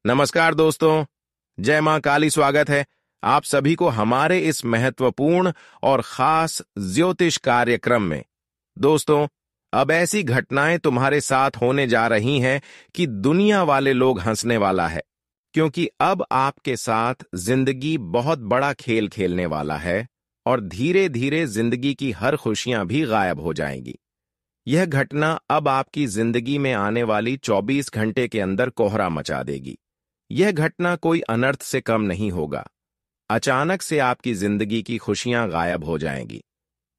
नमस्कार दोस्तों। जय मां काली। स्वागत है आप सभी को हमारे इस महत्वपूर्ण और खास ज्योतिष कार्यक्रम में। दोस्तों, अब ऐसी घटनाएं तुम्हारे साथ होने जा रही हैं कि दुनिया वाले लोग हंसने वाला है, क्योंकि अब आपके साथ जिंदगी बहुत बड़ा खेल खेलने वाला है और धीरे धीरे जिंदगी की हर खुशियां भी गायब हो जाएंगी। यह घटना अब आपकी जिंदगी में आने वाली 24 घंटे के अंदर कोहरा मचा देगी। यह घटना कोई अनर्थ से कम नहीं होगा। अचानक से आपकी जिंदगी की खुशियां गायब हो जाएंगी।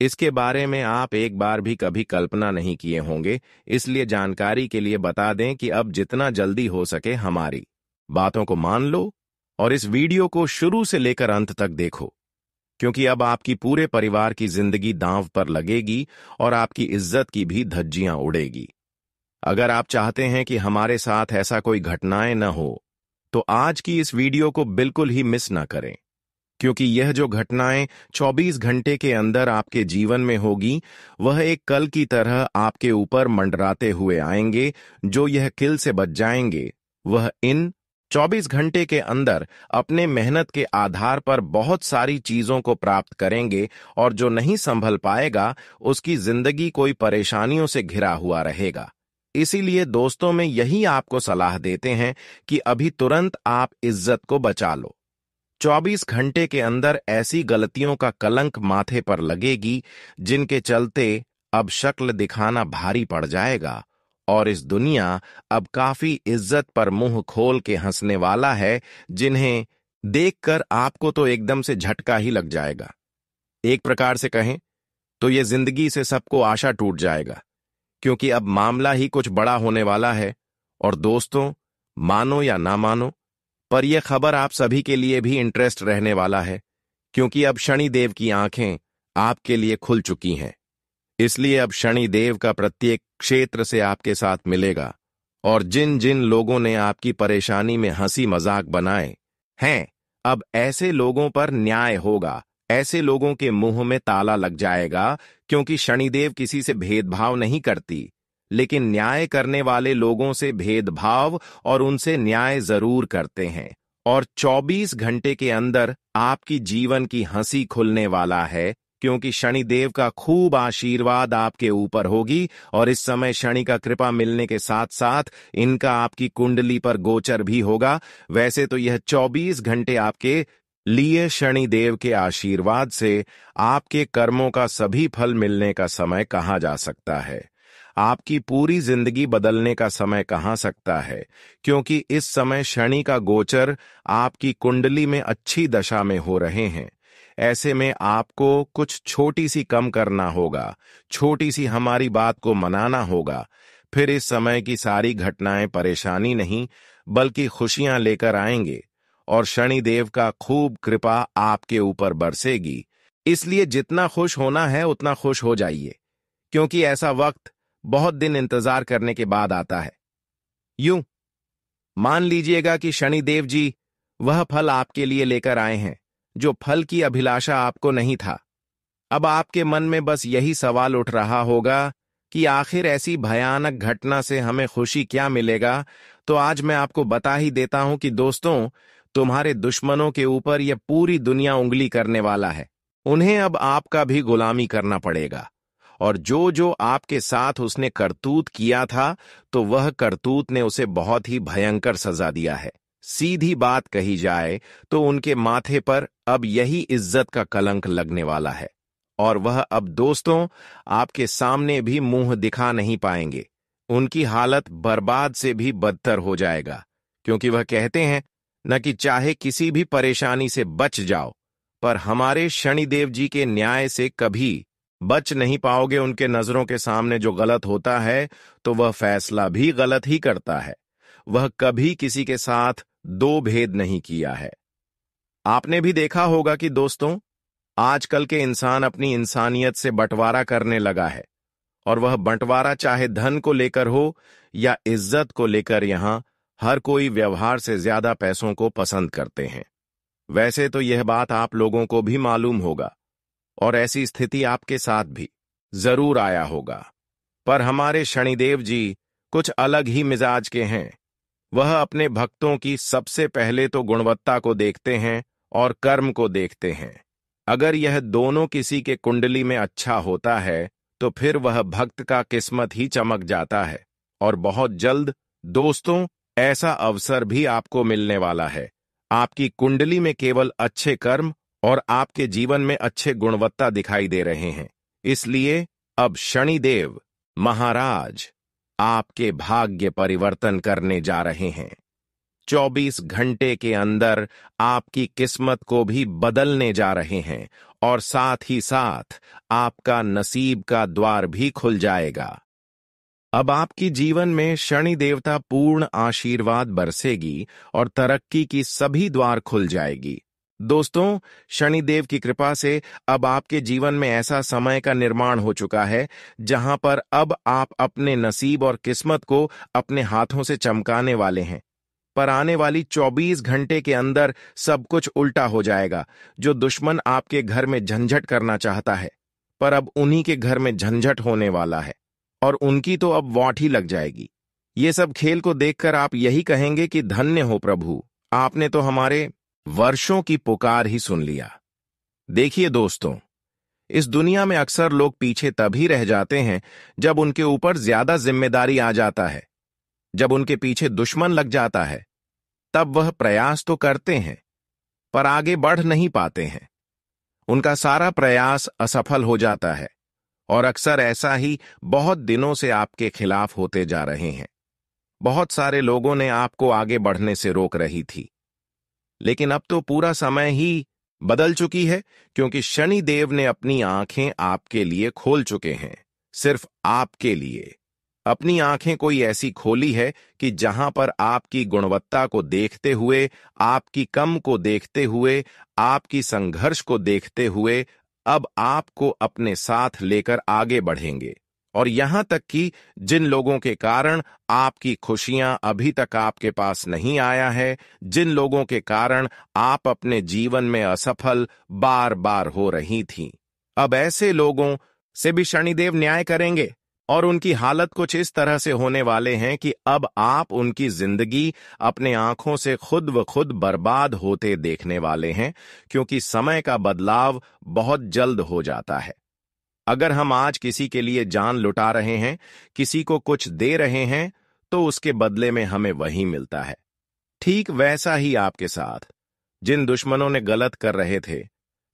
इसके बारे में आप एक बार भी कभी कल्पना नहीं किए होंगे, इसलिए जानकारी के लिए बता दें कि अब जितना जल्दी हो सके हमारी बातों को मान लो और इस वीडियो को शुरू से लेकर अंत तक देखो, क्योंकि अब आपकी पूरे परिवार की जिंदगी दांव पर लगेगी और आपकी इज्जत की भी धज्जियां उड़ेगी। अगर आप चाहते हैं कि हमारे साथ ऐसा कोई घटनाएं न हो, तो आज की इस वीडियो को बिल्कुल ही मिस ना करें, क्योंकि यह जो घटनाएं 24 घंटे के अंदर आपके जीवन में होगी, वह एक कल की तरह आपके ऊपर मंडराते हुए आएंगे। जो यह किल से बच जाएंगे, वह इन 24 घंटे के अंदर अपने मेहनत के आधार पर बहुत सारी चीजों को प्राप्त करेंगे, और जो नहीं संभल पाएगा उसकी जिंदगी कोई परेशानियों से घिरा हुआ रहेगा। इसीलिए दोस्तों में यही आपको सलाह देते हैं कि अभी तुरंत आप इज्जत को बचा लो। 24 घंटे के अंदर ऐसी गलतियों का कलंक माथे पर लगेगी जिनके चलते अब शक्ल दिखाना भारी पड़ जाएगा, और इस दुनिया अब काफी इज्जत पर मुंह खोल के हंसने वाला है, जिन्हें देखकर आपको तो एकदम से झटका ही लग जाएगा। एक प्रकार से कहें तो ये जिंदगी से सबको आशा टूट जाएगा, क्योंकि अब मामला ही कुछ बड़ा होने वाला है। और दोस्तों, मानो या ना मानो, पर यह खबर आप सभी के लिए भी इंटरेस्ट रहने वाला है, क्योंकि अब शनिदेव की आंखें आपके लिए खुल चुकी हैं। इसलिए अब शनिदेव का प्रत्येक क्षेत्र से आपके साथ मिलेगा, और जिन जिन लोगों ने आपकी परेशानी में हंसी मजाक बनाए हैं, अब ऐसे लोगों पर न्याय होगा। ऐसे लोगों के मुंह में ताला लग जाएगा, क्योंकि शनिदेव किसी से भेदभाव नहीं करती, लेकिन न्याय करने वाले लोगों से भेदभाव और उनसे न्याय जरूर करते हैं। और 24 घंटे के अंदर आपकी जीवन की हंसी खुलने वाला है, क्योंकि शनिदेव का खूब आशीर्वाद आपके ऊपर होगी। और इस समय शनि का कृपा मिलने के साथ साथ इनका आपकी कुंडली पर गोचर भी होगा। वैसे तो यह 24 घंटे आपके लिए शनिदेव के आशीर्वाद से आपके कर्मों का सभी फल मिलने का समय कहा जा सकता है। आपकी पूरी जिंदगी बदलने का समय कहा सकता है, क्योंकि इस समय शनि का गोचर आपकी कुंडली में अच्छी दशा में हो रहे हैं। ऐसे में आपको कुछ छोटी सी कम करना होगा, छोटी सी हमारी बात को मनाना होगा। फिर इस समय की सारी घटनाएं परेशानी नहीं बल्कि खुशियां लेकर आएंगे, और शनिदेव का खूब कृपा आपके ऊपर बरसेगी। इसलिए जितना खुश होना है उतना खुश हो जाइए, क्योंकि ऐसा वक्त बहुत दिन इंतजार करने के बाद आता है। यूं मान लीजिएगा कि शनिदेव जी वह फल आपके लिए लेकर आए हैं जो फल की अभिलाषा आपको नहीं था। अब आपके मन में बस यही सवाल उठ रहा होगा कि आखिर ऐसी भयानक घटना से हमें खुशी क्या मिलेगा। तो आज मैं आपको बता ही देता हूं कि दोस्तों, तुम्हारे दुश्मनों के ऊपर यह पूरी दुनिया उंगली करने वाला है। उन्हें अब आपका भी गुलामी करना पड़ेगा, और जो जो आपके साथ उसने करतूत किया था, तो वह करतूत ने उसे बहुत ही भयंकर सजा दिया है। सीधी बात कही जाए तो उनके माथे पर अब यही इज्जत का कलंक लगने वाला है, और वह अब दोस्तों आपके सामने भी मुंह दिखा नहीं पाएंगे। उनकी हालत बर्बाद से भी बदतर हो जाएगा, क्योंकि वह कहते हैं न कि चाहे किसी भी परेशानी से बच जाओ, पर हमारे शनिदेव जी के न्याय से कभी बच नहीं पाओगे। उनके नजरों के सामने जो गलत होता है तो वह फैसला भी गलत ही करता है। वह कभी किसी के साथ दो भेद नहीं किया है। आपने भी देखा होगा कि दोस्तों, आजकल के इंसान अपनी इंसानियत से बंटवारा करने लगा है, और वह बंटवारा चाहे धन को लेकर हो या इज्जत को लेकर, यहां हर कोई व्यवहार से ज्यादा पैसों को पसंद करते हैं। वैसे तो यह बात आप लोगों को भी मालूम होगा, और ऐसी स्थिति आपके साथ भी जरूर आया होगा। पर हमारे शनिदेव जी कुछ अलग ही मिजाज के हैं। वह अपने भक्तों की सबसे पहले तो गुणवत्ता को देखते हैं और कर्म को देखते हैं। अगर यह दोनों किसी के कुंडली में अच्छा होता है तो फिर वह भक्त का किस्मत ही चमक जाता है। और बहुत जल्द दोस्तों, ऐसा अवसर भी आपको मिलने वाला है। आपकी कुंडली में केवल अच्छे कर्म और आपके जीवन में अच्छे गुणवत्ता दिखाई दे रहे हैं। इसलिए अब शनिदेव महाराज आपके भाग्य परिवर्तन करने जा रहे हैं। 24 घंटे के अंदर आपकी किस्मत को भी बदलने जा रहे हैं और साथ ही साथ आपका नसीब का द्वार भी खुल जाएगा। अब आपकी जीवन में शनि देवता पूर्ण आशीर्वाद बरसेगी और तरक्की की सभी द्वार खुल जाएगी। दोस्तों, शनिदेव की कृपा से अब आपके जीवन में ऐसा समय का निर्माण हो चुका है जहां पर अब आप अपने नसीब और किस्मत को अपने हाथों से चमकाने वाले हैं। पर आने वाली 24 घंटे के अंदर सब कुछ उल्टा हो जाएगा। जो दुश्मन आपके घर में झंझट करना चाहता है, पर अब उन्हीं के घर में झंझट होने वाला है और उनकी तो अब वाट ही लग जाएगी। ये सब खेल को देखकर आप यही कहेंगे कि धन्य हो प्रभु, आपने तो हमारे वर्षों की पुकार ही सुन लिया। देखिए दोस्तों, इस दुनिया में अक्सर लोग पीछे तभी रह जाते हैं जब उनके ऊपर ज्यादा जिम्मेदारी आ जाता है। जब उनके पीछे दुश्मन लग जाता है तब वह प्रयास तो करते हैं पर आगे बढ़ नहीं पाते हैं। उनका सारा प्रयास असफल हो जाता है और अक्सर ऐसा ही बहुत दिनों से आपके खिलाफ होते जा रहे हैं। बहुत सारे लोगों ने आपको आगे बढ़ने से रोक रही थी, लेकिन अब तो पूरा समय ही बदल चुकी है, क्योंकि शनि देव ने अपनी आंखें आपके लिए खोल चुके हैं। सिर्फ आपके लिए अपनी आंखें कोई ऐसी खोली है कि जहां पर आपकी गुणवत्ता को देखते हुए, आपकी कम को देखते हुए, आपकी संघर्ष को देखते हुए अब आपको अपने साथ लेकर आगे बढ़ेंगे। और यहां तक कि जिन लोगों के कारण आपकी खुशियां अभी तक आपके पास नहीं आया है, जिन लोगों के कारण आप अपने जीवन में असफल बार बार हो रही थीं, अब ऐसे लोगों से भी शनिदेव न्याय करेंगे और उनकी हालत कुछ इस तरह से होने वाले हैं कि अब आप उनकी जिंदगी अपने आंखों से खुद व खुद बर्बाद होते देखने वाले हैं, क्योंकि समय का बदलाव बहुत जल्द हो जाता है। अगर हम आज किसी के लिए जान लुटा रहे हैं, किसी को कुछ दे रहे हैं, तो उसके बदले में हमें वही मिलता है। ठीक वैसा ही आपके साथ जिन दुश्मनों ने गलत कर रहे थे,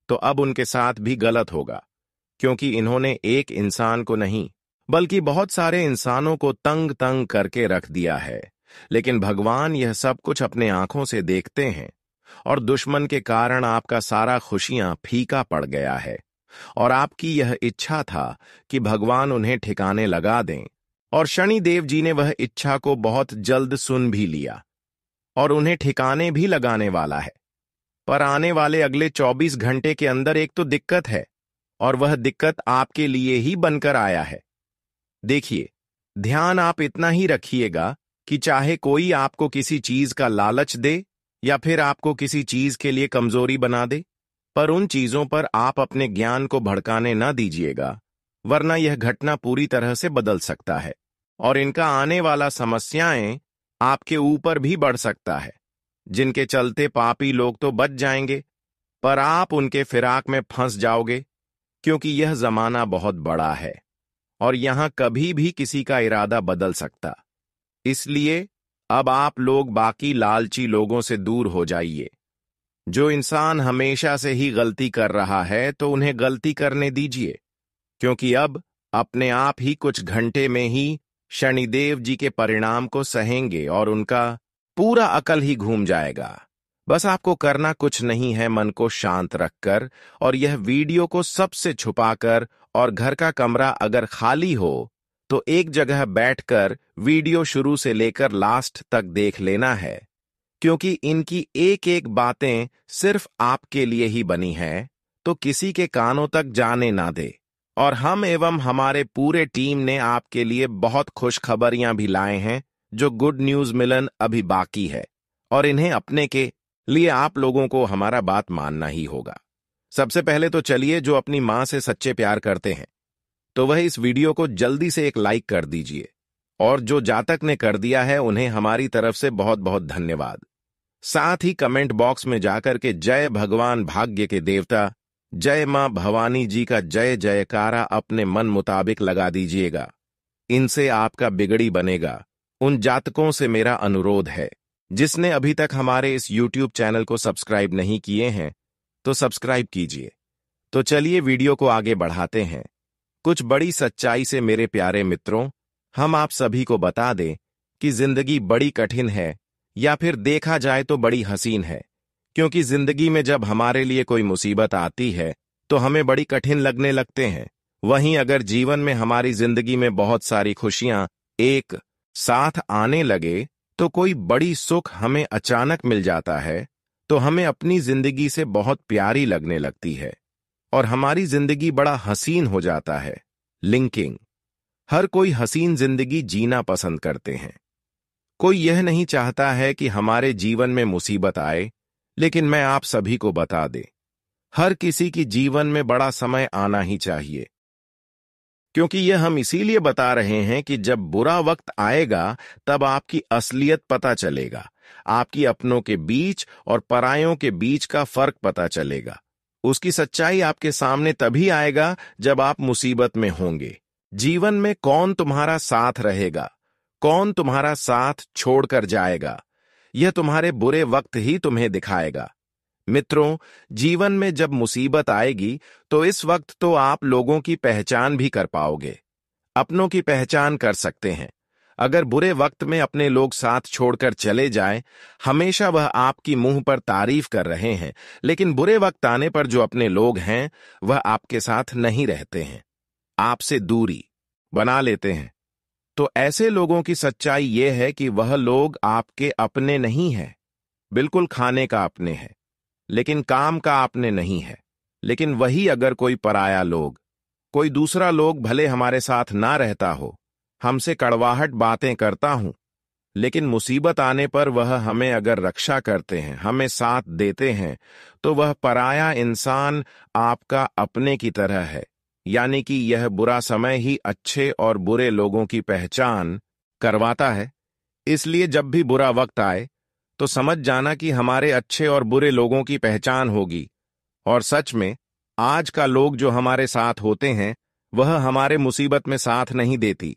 तो अब उनके साथ भी गलत होगा, क्योंकि इन्होंने एक इंसान को नहीं बल्कि बहुत सारे इंसानों को तंग तंग करके रख दिया है। लेकिन भगवान यह सब कुछ अपने आंखों से देखते हैं और दुश्मन के कारण आपका सारा खुशियां फीका पड़ गया है। और आपकी यह इच्छा था कि भगवान उन्हें ठिकाने लगा दें, और शनि देव जी ने वह इच्छा को बहुत जल्द सुन भी लिया और उन्हें ठिकाने भी लगाने वाला है। पर आने वाले अगले 24 घंटे के अंदर एक तो दिक्कत है, और वह दिक्कत आपके लिए ही बनकर आया है। देखिए, ध्यान आप इतना ही रखिएगा कि चाहे कोई आपको किसी चीज का लालच दे या फिर आपको किसी चीज के लिए कमजोरी बना दे, पर उन चीजों पर आप अपने ज्ञान को भड़काने ना दीजिएगा, वरना यह घटना पूरी तरह से बदल सकता है और इनका आने वाला समस्याएं आपके ऊपर भी बढ़ सकता है, जिनके चलते पापी लोग तो बच जाएंगे, पर आप उनके फिराक में फंस जाओगे, क्योंकि यह जमाना बहुत बड़ा है और यहां कभी भी किसी का इरादा बदल सकता। इसलिए अब आप लोग बाकी लालची लोगों से दूर हो जाइए। जो इंसान हमेशा से ही गलती कर रहा है, तो उन्हें गलती करने दीजिए, क्योंकि अब अपने आप ही कुछ घंटे में ही शनिदेव जी के परिणाम को सहेंगे और उनका पूरा अकल ही घूम जाएगा। बस आपको करना कुछ नहीं है, मन को शांत रखकर और यह वीडियो को सबसे छुपाकर, और घर का कमरा अगर खाली हो तो एक जगह बैठकर वीडियो शुरू से लेकर लास्ट तक देख लेना है, क्योंकि इनकी एक एक बातें सिर्फ आपके लिए ही बनी है, तो किसी के कानों तक जाने ना दे। और हम एवं हमारे पूरे टीम ने आपके लिए बहुत खुशखबरियां भी लाए हैं, जो गुड न्यूज मिलन अभी बाकी है, और इन्हें अपने के लिए आप लोगों को हमारा बात मानना ही होगा। सबसे पहले तो चलिए, जो अपनी मां से सच्चे प्यार करते हैं, तो वह इस वीडियो को जल्दी से एक लाइक कर दीजिए और जो जातक ने कर दिया है उन्हें हमारी तरफ से बहुत बहुत धन्यवाद। साथ ही कमेंट बॉक्स में जाकर के जय भगवान भाग्य के देवता, जय मां भवानी जी का जय जयकारा अपने मन मुताबिक लगा दीजिएगा। इनसे आपका बिगड़ी बनेगा। उन जातकों से मेरा अनुरोध है, जिसने अभी तक हमारे इस YouTube चैनल को सब्सक्राइब नहीं किए हैं तो सब्सक्राइब कीजिए। तो चलिए वीडियो को आगे बढ़ाते हैं। कुछ बड़ी सच्चाई से मेरे प्यारे मित्रों, हम आप सभी को बता दें कि जिंदगी बड़ी कठिन है, या फिर देखा जाए तो बड़ी हसीन है। क्योंकि जिंदगी में जब हमारे लिए कोई मुसीबत आती है तो हमें बड़ी कठिन लगने लगते हैं। वहीं अगर जीवन में हमारी जिंदगी में बहुत सारी खुशियां एक साथ आने लगे तो कोई बड़ी सुख हमें अचानक मिल जाता है तो हमें अपनी जिंदगी से बहुत प्यारी लगने लगती है और हमारी जिंदगी बड़ा हसीन हो जाता है। लिंकिंग। हर कोई हसीन जिंदगी जीना पसंद करते हैं। कोई यह नहीं चाहता है कि हमारे जीवन में मुसीबत आए, लेकिन मैं आप सभी को बता दें, हर किसी की जीवन में बड़ा समय आना ही चाहिए। क्योंकि यह हम इसीलिए बता रहे हैं कि जब बुरा वक्त आएगा तब आपकी असलियत पता चलेगा, आपकी अपनों के बीच और परायों के बीच का फर्क पता चलेगा। उसकी सच्चाई आपके सामने तभी आएगा जब आप मुसीबत में होंगे। जीवन में कौन तुम्हारा साथ रहेगा, कौन तुम्हारा साथ छोड़कर जाएगा, यह तुम्हारे बुरे वक्त ही तुम्हें दिखाएगा। मित्रों, जीवन में जब मुसीबत आएगी तो इस वक्त तो आप लोगों की पहचान भी कर पाओगे, अपनों की पहचान कर सकते हैं। अगर बुरे वक्त में अपने लोग साथ छोड़कर चले जाएं, हमेशा वह आपकी मुंह पर तारीफ कर रहे हैं, लेकिन बुरे वक्त आने पर जो अपने लोग हैं वह आपके साथ नहीं रहते हैं, आपसे दूरी बना लेते हैं। तो ऐसे लोगों की सच्चाई यह है कि वह लोग आपके अपने नहीं हैं। बिल्कुल खाने का अपने हैं, लेकिन काम का आपने नहीं है। लेकिन वही अगर कोई पराया लोग, कोई दूसरा लोग भले हमारे साथ ना रहता हो, हमसे कड़वाहट बातें करता हूं, लेकिन मुसीबत आने पर वह हमें अगर रक्षा करते हैं, हमें साथ देते हैं, तो वह पराया इंसान आपका अपने की तरह है। यानी कि यह बुरा समय ही अच्छे और बुरे लोगों की पहचान करवाता है। इसलिए जब भी बुरा वक्त आए तो समझ जाना कि हमारे अच्छे और बुरे लोगों की पहचान होगी। और सच में आज का लोग जो हमारे साथ होते हैं वह हमारे मुसीबत में साथ नहीं देती।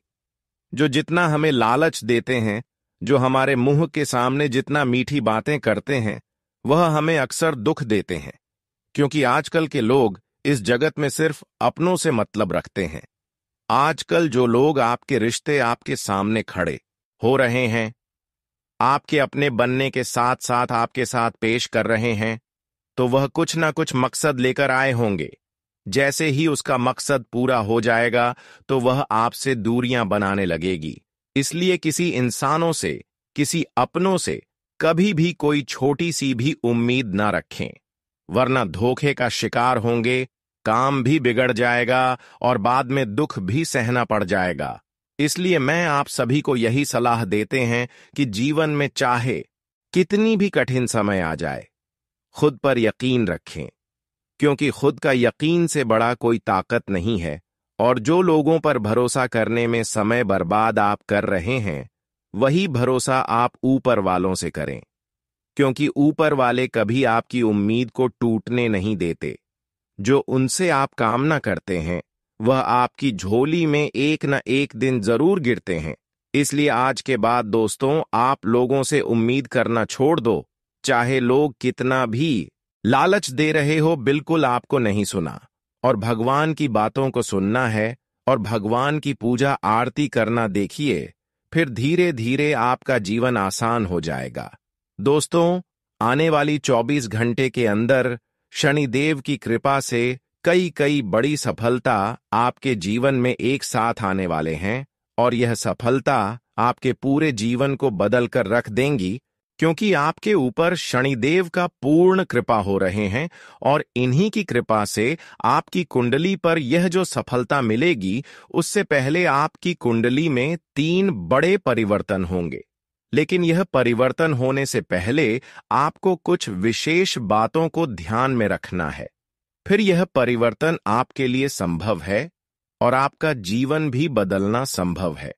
जो जितना हमें लालच देते हैं, जो हमारे मुंह के सामने जितना मीठी बातें करते हैं, वह हमें अक्सर दुख देते हैं। क्योंकि आजकल के लोग इस जगत में सिर्फ अपनों से मतलब रखते हैं। आजकल जो लोग आपके रिश्ते आपके सामने खड़े हो रहे हैं, आपके अपने बनने के साथ साथ आपके साथ पेश कर रहे हैं, तो वह कुछ ना कुछ मकसद लेकर आए होंगे। जैसे ही उसका मकसद पूरा हो जाएगा तो वह आपसे दूरियां बनाने लगेगी। इसलिए किसी इंसानों से, किसी अपनों से कभी भी कोई छोटी सी भी उम्मीद ना रखें, वरना धोखे का शिकार होंगे, काम भी बिगड़ जाएगा और बाद में दुख भी सहना पड़ जाएगा। इसलिए मैं आप सभी को यही सलाह देते हैं कि जीवन में चाहे कितनी भी कठिन समय आ जाए, खुद पर यकीन रखें, क्योंकि खुद का यकीन से बड़ा कोई ताकत नहीं है। और जो लोगों पर भरोसा करने में समय बर्बाद आप कर रहे हैं, वही भरोसा आप ऊपर वालों से करें, क्योंकि ऊपर वाले कभी आपकी उम्मीद को टूटने नहीं देते। जो उनसे आप कामना करते हैं वह आपकी झोली में एक न एक दिन जरूर गिरते हैं। इसलिए आज के बाद दोस्तों, आप लोगों से उम्मीद करना छोड़ दो। चाहे लोग कितना भी लालच दे रहे हो, बिल्कुल आपको नहीं सुना, और भगवान की बातों को सुनना है और भगवान की पूजा आरती करना। देखिए, फिर धीरे धीरे आपका जीवन आसान हो जाएगा। दोस्तों, आने वाली 24 घंटे के अंदर शनिदेव की कृपा से कई बड़ी सफलता आपके जीवन में एक साथ आने वाले हैं, और यह सफलता आपके पूरे जीवन को बदल कर रख देंगी, क्योंकि आपके ऊपर शनिदेव का पूर्ण कृपा हो रहे हैं। और इन्हीं की कृपा से आपकी कुंडली पर यह जो सफलता मिलेगी, उससे पहले आपकी कुंडली में 3 बड़े परिवर्तन होंगे। लेकिन यह परिवर्तन होने से पहले आपको कुछ विशेष बातों को ध्यान में रखना है। फिर यह परिवर्तन आपके लिए संभव है और आपका जीवन भी बदलना संभव है।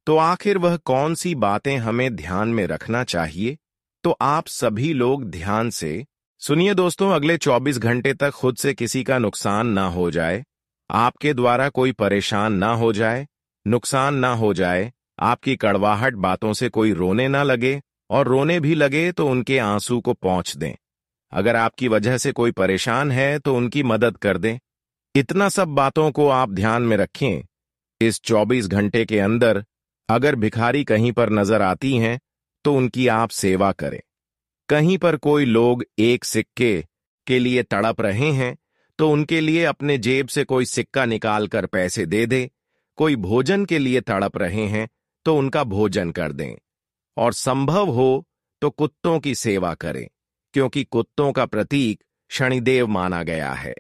तो आखिर वह कौन सी बातें हमें ध्यान में रखना चाहिए? तो आप सभी लोग ध्यान से सुनिए दोस्तों। अगले 24 घंटे तक खुद से किसी का नुकसान ना हो जाए, आपके द्वारा कोई परेशान ना हो जाए, नुकसान ना हो जाए, आपकी कड़वाहट बातों से कोई रोने ना लगे, और रोने भी लगे तो उनके आंसू को पोंछ दें। अगर आपकी वजह से कोई परेशान है तो उनकी मदद कर दें। इतना सब बातों को आप ध्यान में रखें। इस 24 घंटे के अंदर अगर भिखारी कहीं पर नजर आती हैं तो उनकी आप सेवा करें। कहीं पर कोई लोग एक सिक्के के लिए तड़प रहे हैं तो उनके लिए अपने जेब से कोई सिक्का निकाल कर पैसे दे दें। कोई भोजन के लिए तड़प रहे हैं तो उनका भोजन कर दें। और संभव हो तो कुत्तों की सेवा करें, क्योंकि कुत्तों का प्रतीक शनिदेव माना गया है।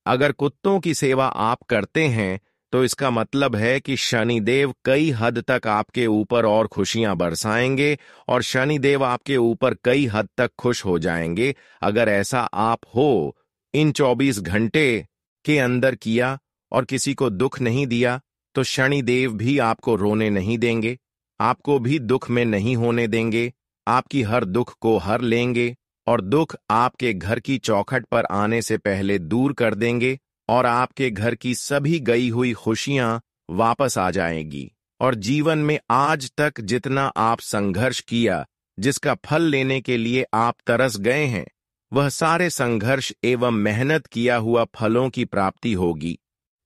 अगर कुत्तों की सेवा आप करते हैं तो इसका मतलब है कि शनिदेव कई हद तक आपके ऊपर और खुशियां बरसाएंगे और शनिदेव आपके ऊपर कई हद तक खुश हो जाएंगे। अगर ऐसा आप हो इन 24 घंटे के अंदर किया और किसी को दुख नहीं दिया तो शनिदेव भी आपको रोने नहीं देंगे, आपको भी दुख में नहीं होने देंगे, आपकी हर दुख को हर लेंगे और दुख आपके घर की चौखट पर आने से पहले दूर कर देंगे और आपके घर की सभी गई हुई खुशियां वापस आ जाएंगी। और जीवन में आज तक जितना आप संघर्ष किया, जिसका फल लेने के लिए आप तरस गए हैं, वह सारे संघर्ष एवं मेहनत किया हुआ फलों की प्राप्ति होगी,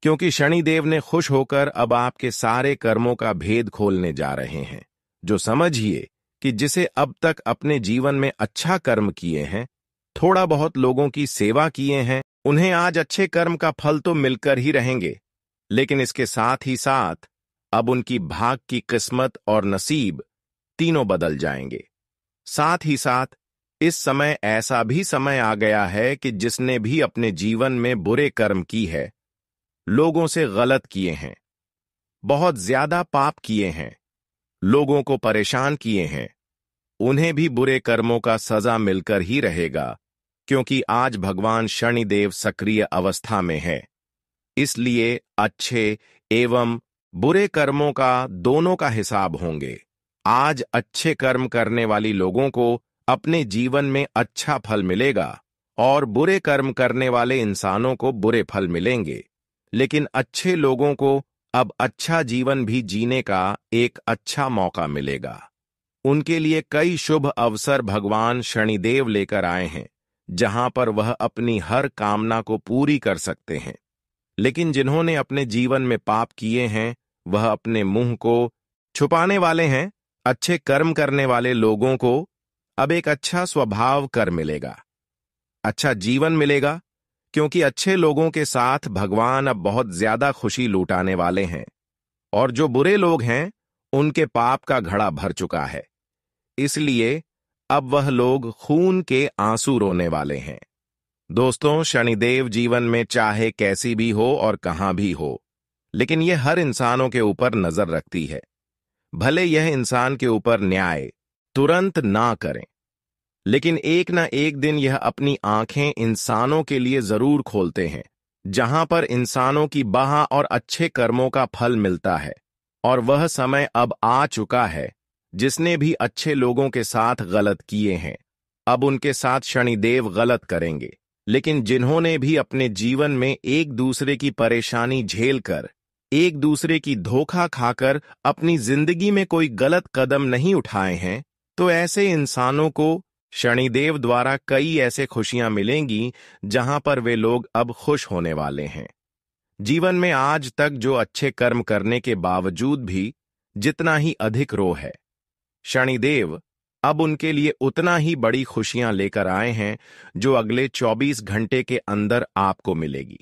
क्योंकि शनिदेव ने खुश होकर अब आपके सारे कर्मों का भेद खोलने जा रहे हैं। जो समझिए कि जिसे अब तक अपने जीवन में अच्छा कर्म किए हैं, थोड़ा बहुत लोगों की सेवा किए हैं, उन्हें आज अच्छे कर्म का फल तो मिलकर ही रहेंगे, लेकिन इसके साथ ही साथ अब उनकी भाग की किस्मत और नसीब तीनों बदल जाएंगे। साथ ही साथ इस समय ऐसा भी समय आ गया है कि जिसने भी अपने जीवन में बुरे कर्म की है, लोगों से गलत किए हैं, बहुत ज्यादा पाप किए हैं, लोगों को परेशान किए हैं, उन्हें भी बुरे कर्मों का सजा मिलकर ही रहेगा, क्योंकि आज भगवान शनिदेव सक्रिय अवस्था में है। इसलिए अच्छे एवं बुरे कर्मों का दोनों का हिसाब होंगे। आज अच्छे कर्म करने वाली लोगों को अपने जीवन में अच्छा फल मिलेगा और बुरे कर्म करने वाले इंसानों को बुरे फल मिलेंगे, लेकिन अच्छे लोगों को अब अच्छा जीवन भी जीने का एक अच्छा मौका मिलेगा। उनके लिए कई शुभ अवसर भगवान शनिदेव लेकर आए हैं, जहां पर वह अपनी हर कामना को पूरी कर सकते हैं। लेकिन जिन्होंने अपने जीवन में पाप किए हैं, वह अपने मुंह को छुपाने वाले हैं। अच्छे कर्म करने वाले लोगों को अब एक अच्छा स्वभाव कर मिलेगा, अच्छा जीवन मिलेगा, क्योंकि अच्छे लोगों के साथ भगवान अब बहुत ज्यादा खुशी लुटाने वाले हैं। और जो बुरे लोग हैं, उनके पाप का घड़ा भर चुका है, इसलिए अब वह लोग खून के आंसू रोने वाले हैं। दोस्तों, शनिदेव जीवन में चाहे कैसी भी हो और कहां भी हो, लेकिन यह हर इंसानों के ऊपर नजर रखती है। भले यह इंसान के ऊपर न्याय तुरंत ना करें, लेकिन एक ना एक दिन यह अपनी आंखें इंसानों के लिए जरूर खोलते हैं, जहां पर इंसानों की बाह और अच्छे कर्मों का फल मिलता है। और वह समय अब आ चुका है, जिसने भी अच्छे लोगों के साथ गलत किए हैं, अब उनके साथ शनिदेव गलत करेंगे। लेकिन जिन्होंने भी अपने जीवन में एक दूसरे की परेशानी झेलकर, एक दूसरे की धोखा खाकर अपनी जिंदगी में कोई गलत कदम नहीं उठाए हैं, तो ऐसे इंसानों को शनिदेव द्वारा कई ऐसे खुशियां मिलेंगी जहां पर वे लोग अब खुश होने वाले हैं। जीवन में आज तक जो अच्छे कर्म करने के बावजूद भी जितना ही अधिक रोह है, शनिदेव अब उनके लिए उतना ही बड़ी खुशियां लेकर आए हैं, जो अगले 24 घंटे के अंदर आपको मिलेगी।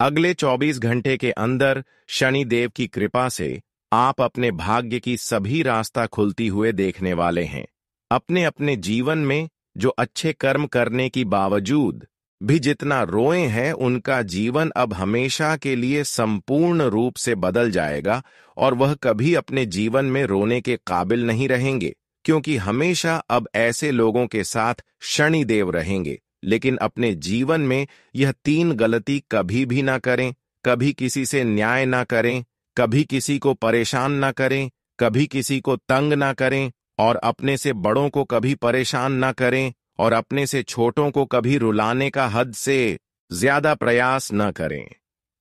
अगले 24 घंटे के अंदर शनिदेव की कृपा से आप अपने भाग्य की सभी रास्ता खुलती हुए देखने वाले हैं। अपने अपने जीवन में जो अच्छे कर्म करने की बावजूद भी जितना रोए हैं, उनका जीवन अब हमेशा के लिए संपूर्ण रूप से बदल जाएगा और वह कभी अपने जीवन में रोने के काबिल नहीं रहेंगे, क्योंकि हमेशा अब ऐसे लोगों के साथ शनिदेव रहेंगे। लेकिन अपने जीवन में यह 3 गलती कभी भी ना करें। कभी किसी से न्याय ना करें, कभी किसी को परेशान ना करें, कभी किसी को तंग ना करें और अपने से बड़ों को कभी परेशान ना करें और अपने से छोटों को कभी रुलाने का हद से ज्यादा प्रयास न करें।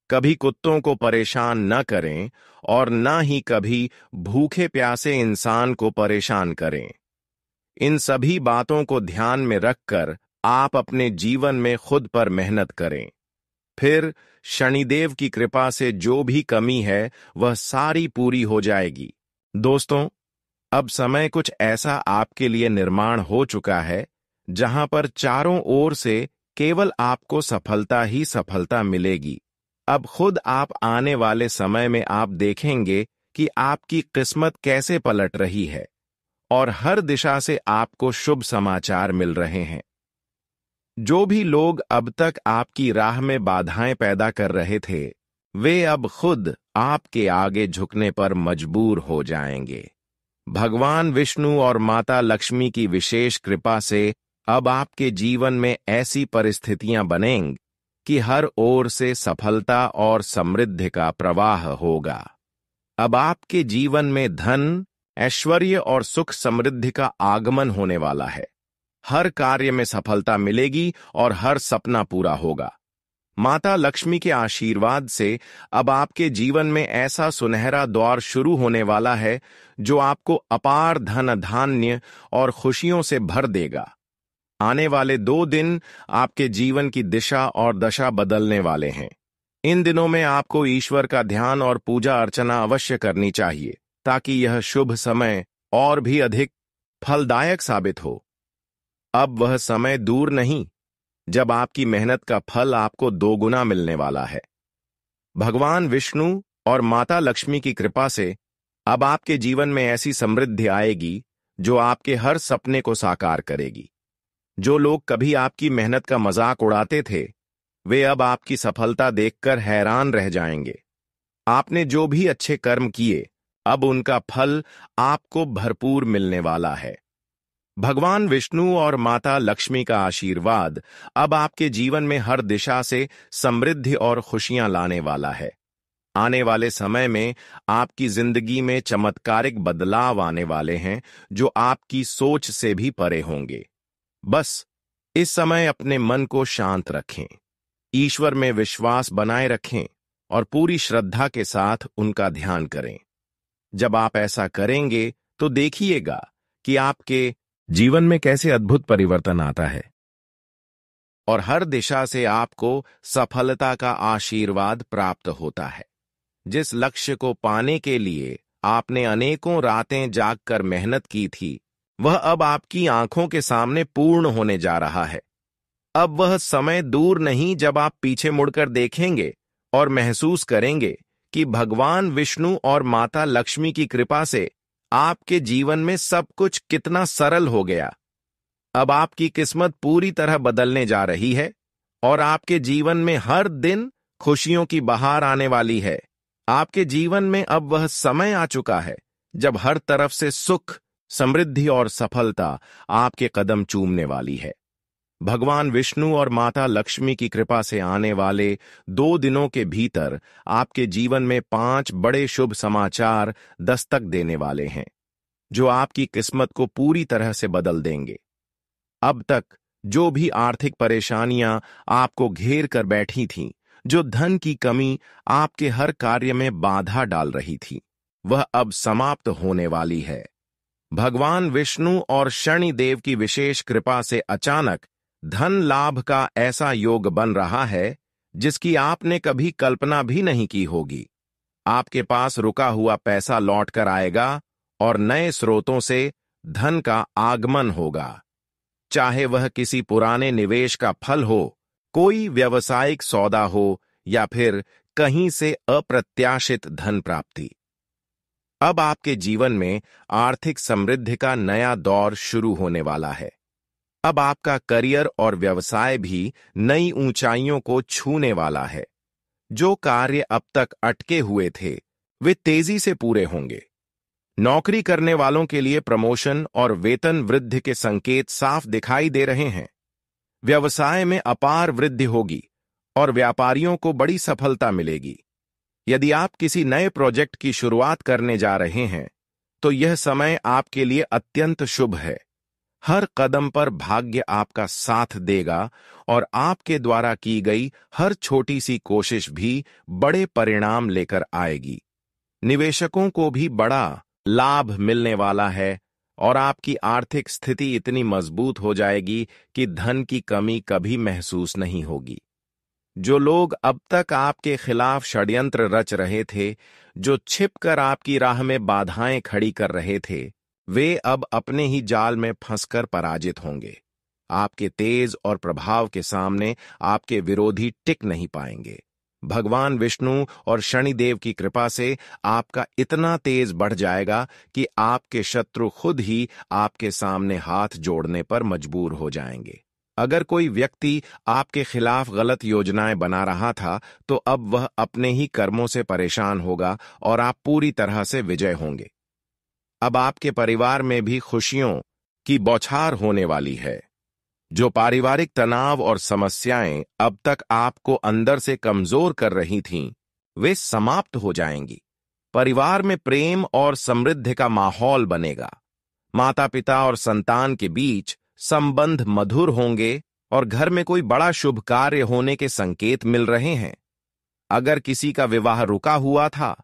कभी कुत्तों को परेशान न करें और न ही कभी भूखे प्यासे इंसान को परेशान करें। इन सभी बातों को ध्यान में रखकर आप अपने जीवन में खुद पर मेहनत करें। फिर शनिदेव की कृपा से जो भी कमी है वह सारी पूरी हो जाएगी। दोस्तों, अब समय कुछ ऐसा आपके लिए निर्माण हो चुका है जहां पर चारों ओर से केवल आपको सफलता ही सफलता मिलेगी। अब खुद आप आने वाले समय में आप देखेंगे कि आपकी किस्मत कैसे पलट रही है और हर दिशा से आपको शुभ समाचार मिल रहे हैं। जो भी लोग अब तक आपकी राह में बाधाएं पैदा कर रहे थे, वे अब खुद आपके आगे झुकने पर मजबूर हो जाएंगे। भगवान विष्णु और माता लक्ष्मी की विशेष कृपा से अब आपके जीवन में ऐसी परिस्थितियां बनेंगी कि हर ओर से सफलता और समृद्धि का प्रवाह होगा। अब आपके जीवन में धन, ऐश्वर्य और सुख समृद्धि का आगमन होने वाला है। हर कार्य में सफलता मिलेगी और हर सपना पूरा होगा। माता लक्ष्मी के आशीर्वाद से अब आपके जीवन में ऐसा सुनहरा दौर शुरू होने वाला है जो आपको अपार धन धान्य और खुशियों से भर देगा। आने वाले 2 दिन आपके जीवन की दिशा और दशा बदलने वाले हैं। इन दिनों में आपको ईश्वर का ध्यान और पूजा अर्चना अवश्य करनी चाहिए ताकि यह शुभ समय और भी अधिक फलदायक साबित हो। अब वह समय दूर नहीं जब आपकी मेहनत का फल आपको 2 गुना मिलने वाला है। भगवान विष्णु और माता लक्ष्मी की कृपा से अब आपके जीवन में ऐसी समृद्धि आएगी जो आपके हर सपने को साकार करेगी। जो लोग कभी आपकी मेहनत का मजाक उड़ाते थे, वे अब आपकी सफलता देखकर हैरान रह जाएंगे। आपने जो भी अच्छे कर्म किए, अब उनका फल आपको भरपूर मिलने वाला है। भगवान विष्णु और माता लक्ष्मी का आशीर्वाद अब आपके जीवन में हर दिशा से समृद्धि और खुशियां लाने वाला है। आने वाले समय में आपकी जिंदगी में चमत्कारिक बदलाव आने वाले हैं जो आपकी सोच से भी परे होंगे। बस इस समय अपने मन को शांत रखें, ईश्वर में विश्वास बनाए रखें और पूरी श्रद्धा के साथ उनका ध्यान करें। जब आप ऐसा करेंगे तो देखिएगा कि आपके जीवन में कैसे अद्भुत परिवर्तन आता है और हर दिशा से आपको सफलता का आशीर्वाद प्राप्त होता है। जिस लक्ष्य को पाने के लिए आपने अनेकों रातें जागकर मेहनत की थी, वह अब आपकी आंखों के सामने पूर्ण होने जा रहा है। अब वह समय दूर नहीं जब आप पीछे मुड़कर देखेंगे और महसूस करेंगे कि भगवान विष्णु और माता लक्ष्मी की कृपा से आपके जीवन में सब कुछ कितना सरल हो गया। अब आपकी किस्मत पूरी तरह बदलने जा रही है और आपके जीवन में हर दिन खुशियों की बहार आने वाली है। आपके जीवन में अब वह समय आ चुका है जब हर तरफ से सुख, समृद्धि और सफलता आपके कदम चूमने वाली है। भगवान विष्णु और माता लक्ष्मी की कृपा से आने वाले 2 दिनों के भीतर आपके जीवन में 5 बड़े शुभ समाचार दस्तक देने वाले हैं जो आपकी किस्मत को पूरी तरह से बदल देंगे। अब तक जो भी आर्थिक परेशानियां आपको घेर कर बैठी थीं, जो धन की कमी आपके हर कार्य में बाधा डाल रही थी, वह अब समाप्त होने वाली है। भगवान विष्णु और शनिदेव की विशेष कृपा से अचानक धन लाभ का ऐसा योग बन रहा है जिसकी आपने कभी कल्पना भी नहीं की होगी। आपके पास रुका हुआ पैसा लौट कर आएगा और नए स्रोतों से धन का आगमन होगा। चाहे वह किसी पुराने निवेश का फल हो, कोई व्यावसायिक सौदा हो या फिर कहीं से अप्रत्याशित धन प्राप्ति। अब आपके जीवन में आर्थिक समृद्धि का नया दौर शुरू होने वाला है। अब आपका करियर और व्यवसाय भी नई ऊंचाइयों को छूने वाला है। जो कार्य अब तक अटके हुए थे, वे तेजी से पूरे होंगे। नौकरी करने वालों के लिए प्रमोशन और वेतन वृद्धि के संकेत साफ दिखाई दे रहे हैं। व्यवसाय में अपार वृद्धि होगी और व्यापारियों को बड़ी सफलता मिलेगी। यदि आप किसी नए प्रोजेक्ट की शुरुआत करने जा रहे हैं, तो यह समय आपके लिए अत्यंत शुभ है। हर कदम पर भाग्य आपका साथ देगा और आपके द्वारा की गई हर छोटी सी कोशिश भी बड़े परिणाम लेकर आएगी। निवेशकों को भी बड़ा लाभ मिलने वाला है और आपकी आर्थिक स्थिति इतनी मजबूत हो जाएगी कि धन की कमी कभी महसूस नहीं होगी। जो लोग अब तक आपके खिलाफ षड्यंत्र रच रहे थे, जो छिपकर आपकी राह में बाधाएं खड़ी कर रहे थे, वे अब अपने ही जाल में फंसकर पराजित होंगे। आपके तेज और प्रभाव के सामने आपके विरोधी टिक नहीं पाएंगे। भगवान विष्णु और शनिदेव की कृपा से आपका इतना तेज बढ़ जाएगा कि आपके शत्रु खुद ही आपके सामने हाथ जोड़ने पर मजबूर हो जाएंगे। अगर कोई व्यक्ति आपके खिलाफ गलत योजनाएं बना रहा था, तो अब वह अपने ही कर्मों से परेशान होगा और आप पूरी तरह से विजय होंगे। अब आपके परिवार में भी खुशियों की बौछार होने वाली है। जो पारिवारिक तनाव और समस्याएं अब तक आपको अंदर से कमजोर कर रही थीं, वे समाप्त हो जाएंगी। परिवार में प्रेम और समृद्धि का माहौल बनेगा। माता पिता और संतान के बीच संबंध मधुर होंगे और घर में कोई बड़ा शुभ कार्य होने के संकेत मिल रहे हैं। अगर किसी का विवाह रुका हुआ था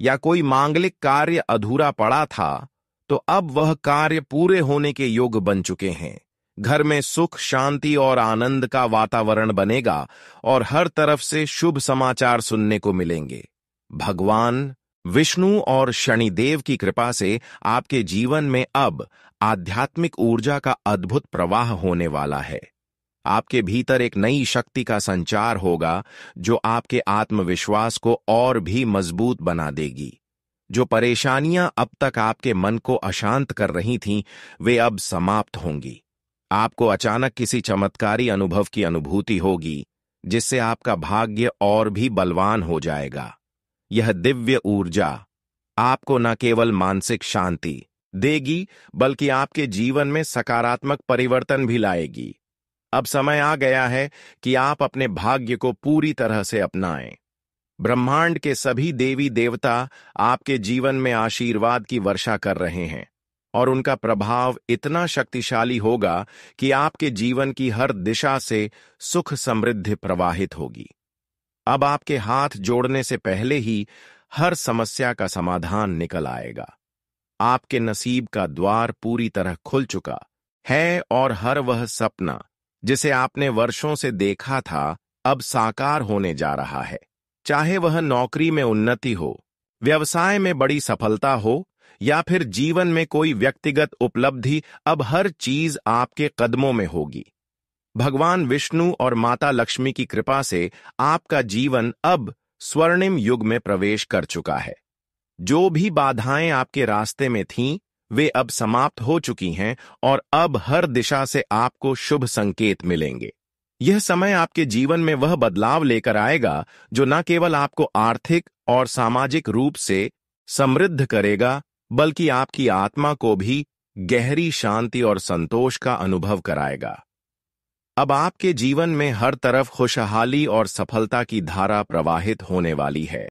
या कोई मांगलिक कार्य अधूरा पड़ा था, तो अब वह कार्य पूरे होने के योग बन चुके हैं। घर में सुख, शांति और आनंद का वातावरण बनेगा और हर तरफ से शुभ समाचार सुनने को मिलेंगे। भगवान विष्णु और शनिदेव की कृपा से आपके जीवन में अब आध्यात्मिक ऊर्जा का अद्भुत प्रवाह होने वाला है। आपके भीतर एक नई शक्ति का संचार होगा जो आपके आत्मविश्वास को और भी मजबूत बना देगी। जो परेशानियां अब तक आपके मन को अशांत कर रही थीं, वे अब समाप्त होंगी। आपको अचानक किसी चमत्कारी अनुभव की अनुभूति होगी, जिससे आपका भाग्य और भी बलवान हो जाएगा। यह दिव्य ऊर्जा आपको न केवल मानसिक शांति देगी, बल्कि आपके जीवन में सकारात्मक परिवर्तन भी लाएगी। अब समय आ गया है कि आप अपने भाग्य को पूरी तरह से अपनाएं। ब्रह्मांड के सभी देवी देवता आपके जीवन में आशीर्वाद की वर्षा कर रहे हैं और उनका प्रभाव इतना शक्तिशाली होगा कि आपके जीवन की हर दिशा से सुख समृद्धि प्रवाहित होगी। अब आपके हाथ जोड़ने से पहले ही हर समस्या का समाधान निकल आएगा। आपके नसीब का द्वार पूरी तरह खुल चुका है और हर वह सपना जिसे आपने वर्षों से देखा था, अब साकार होने जा रहा है। चाहे वह नौकरी में उन्नति हो, व्यवसाय में बड़ी सफलता हो या फिर जीवन में कोई व्यक्तिगत उपलब्धि, अब हर चीज आपके कदमों में होगी। भगवान विष्णु और माता लक्ष्मी की कृपा से आपका जीवन अब स्वर्णिम युग में प्रवेश कर चुका है। जो भी बाधाएं आपके रास्ते में थीं, वे अब समाप्त हो चुकी हैं और अब हर दिशा से आपको शुभ संकेत मिलेंगे। यह समय आपके जीवन में वह बदलाव लेकर आएगा जो न केवल आपको आर्थिक और सामाजिक रूप से समृद्ध करेगा, बल्कि आपकी आत्मा को भी गहरी शांति और संतोष का अनुभव कराएगा। अब आपके जीवन में हर तरफ खुशहाली और सफलता की धारा प्रवाहित होने वाली है।